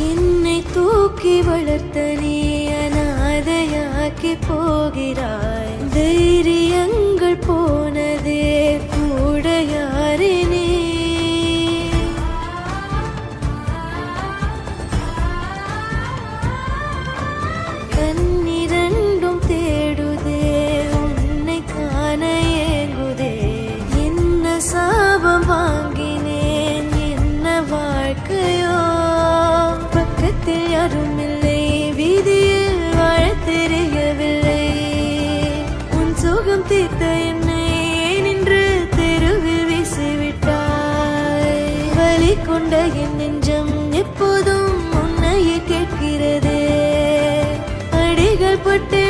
என்னை தூக்கி வளர்த்த நீ அநாதையாக்கி போகிறாய். தைரியங்கள் போனதே கூட யாரினே. கண்ணிரண்டும் தேடுதே உன்னை காண ஏங்குதே. என்ன சாபம் வாங்கினேன் என்ன வாழ்க்கையோ. பக்கத்தில் யாரும் இல்லை வீதியில் வாழ தெரியவில்லை. உன் சோகம் தீர்த்த என்னை நின்று தெருவில் வீசிவிட்டாய். வலி கொண்ட என் நெஞ்சம் எப்போதும் உன்னையே கேட்கிறதே. அடிகள் பட்டு